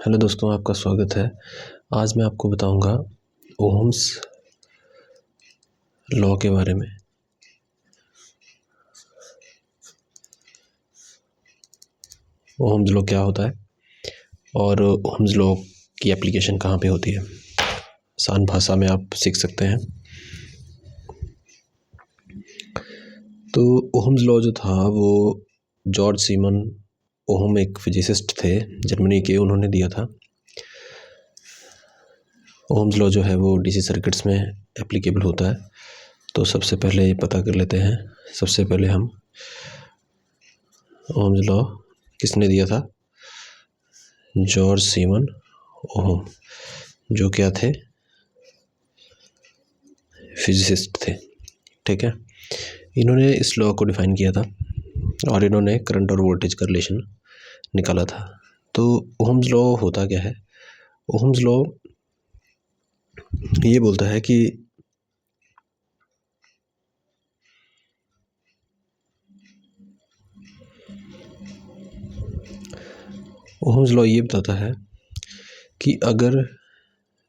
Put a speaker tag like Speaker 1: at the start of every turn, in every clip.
Speaker 1: Hello दोस्तों, आपका स्वागत है। आज मैं आपको बताऊंगा ओहम्स लॉ के बारे में। ओहम्स लॉ क्या होता है और ओहम्स लॉ की एप्लीकेशन कहाँ पे होती है, आसान भाषा में आप सीख सकते हैं। तो ओहम्स लॉ जो था वो जॉर्ज सीमन ओहम एक फिजिसिस्ट थे जर्मनी के, उन्होंने दिया था। ओहम्स लॉ जो है वो डीसी सर्किट्स में एप्लीकेबल होता है। तो सबसे पहले ये पता कर लेते हैं। सबसे पहले हम ओहम्स लॉ किसने दिया था? जॉर्ज सीमन ओहम, जो क्या थे? फिजिसिस्ट थे। ठीक है, इन्होंने इस लॉ को डिफाइन किया था और इन्होंने करंट और वोल्टेज का रिलेशन निकाला था। तो ओहम्स लॉ होता क्या है? ओहम्स लॉ ये बोलता है कि ओहम्स लॉ ये बताता है कि अगर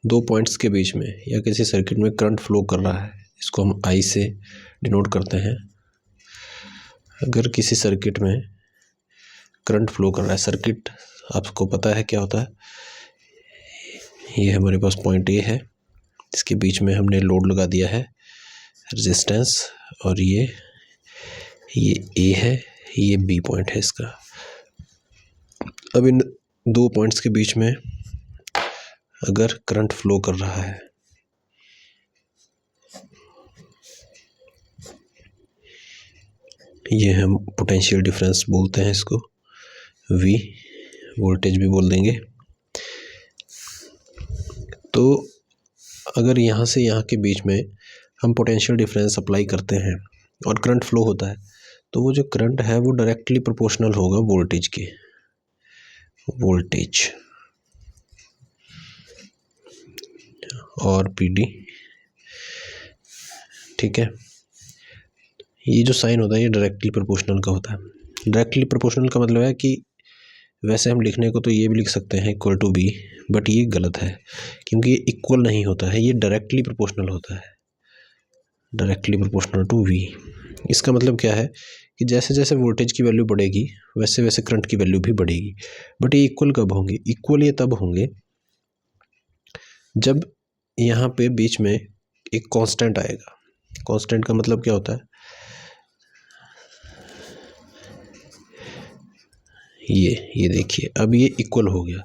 Speaker 1: दो पॉइंट्स के बीच में या किसी सर्किट में करंट फ्लो कर रहा है, इसको हम आई से डिनोट करते हैं। अगर किसी सर्किट में करंट फ्लो कर रहा है, सर्किट आपको पता है क्या होता है? ये हमारे पास पॉइंट ए है, इसके बीच में हमने लोड लगा दिया है, रेजिस्टेंस, और ये ए है, ये बी पॉइंट है इसका। अब इन दो पॉइंट्स के बीच में अगर करंट फ्लो कर रहा है, ये हम पोटेंशियल डिफरेंस बोलते हैं इसको, वी, वोल्टेज भी बोल देंगे। तो अगर यहाँ से यहाँ के बीच में हम पोटेंशियल डिफरेंस अप्लाई करते हैं और करंट फ्लो होता है, तो वो जो करंट है वो डायरेक्टली प्रोपोर्शनल होगा वोल्टेज के। वोल्टेज और पीडी, ठीक है। ये जो साइन होता है ये डायरेक्टली प्रोपोर्शनल का होता है। डायरेक्टली प्रोपोर्शनल का मतलब है कि वैसे हम लिखने को तो ये भी लिख सकते हैं इक्वल टू बी, बट ये गलत है क्योंकि ये इक्वल नहीं होता है, ये डायरेक्टली प्रोपोर्शनल होता है, डायरेक्टली प्रोपोर्शनल टू वी। इसका मतलब क्या है कि जैसे जैसे वोल्टेज की वैल्यू बढ़ेगी वैसे वैसे करंट की वैल्यू भी बढ़ेगी। बट ये इक्वल कब होंगे? इक्वल ये तब होंगे जब यहाँ पे बीच में एक कांस्टेंट आएगा। कांस्टेंट का मतलब क्या होता है? ये देखिए, अब ये इक्वल हो गया।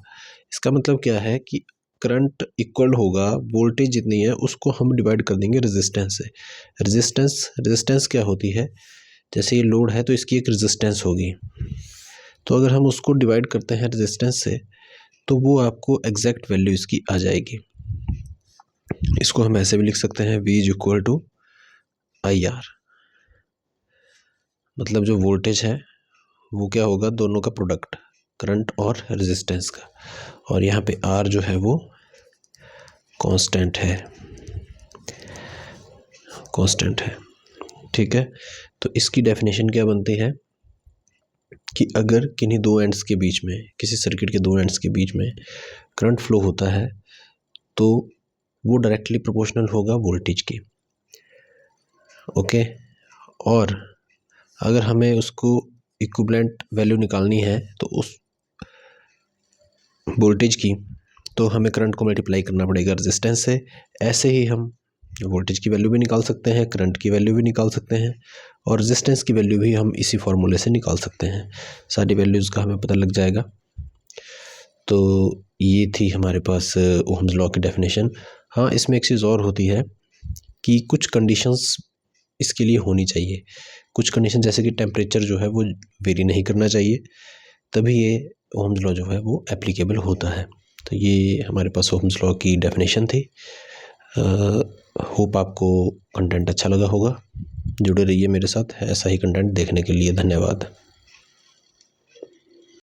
Speaker 1: इसका मतलब क्या है कि करंट इक्वल होगा, वोल्टेज जितनी है उसको हम डिवाइड कर देंगे रेजिस्टेंस से। रेजिस्टेंस क्या होती है? जैसे ये लोड है तो इसकी एक रेजिस्टेंस होगी, तो अगर हम उसको डिवाइड करते हैं रेजिस्टेंस से तो वो आपको एग्जैक्ट वैल्यू इसकी आ जाएगी। इसको हम ऐसे भी लिख सकते हैं, V is equal to IR, मतलब जो वोल्टेज है वो क्या होगा? दोनों का प्रोडक्ट, करंट और रेजिस्टेंस का। और यहाँ पे R जो है वो कांस्टेंट है, ठीक है। तो इसकी डेफिनेशन क्या बनती है कि अगर किन्हीं दो एंड्स के बीच में, किसी सर्किट के दो एंड्स के बीच में करंट फ्लो होता है तो वो डायरेक्टली प्रोपोर्शनल होगा वोल्टेज के। ओके, और अगर हमें उसको इक्विवेलेंट वैल्यू निकालनी है तो उस वोल्टेज की, तो हमें करंट को मल्टीप्लाई करना पड़ेगा रेजिस्टेंस से। ऐसे ही हम वोल्टेज की वैल्यू भी निकाल सकते हैं, करंट की वैल्यू भी निकाल सकते हैं, और रेजिस्टेंस की वैल्यू भी हम इसी फॉर्मूले से निकाल सकते हैं। सारी वैल्यूज़ का हमें पता लग जाएगा। तो ये थी हमारे पास ओहम्स लॉ की डेफिनेशन। हाँ, इसमें एक चीज़ और होती है कि कुछ कंडीशंस इसके लिए होनी चाहिए। कुछ कंडीशन जैसे कि टेम्परेचर जो है वो वेरी नहीं करना चाहिए, तभी ये ओहम्स लॉ जो है वो एप्लीकेबल होता है। तो ये हमारे पास ओहम्स लॉ की डेफिनेशन थी। होप आपको कंटेंट अच्छा लगा होगा। जुड़े रहिए मेरे साथ ऐसा ही कंटेंट देखने के लिए। धन्यवाद।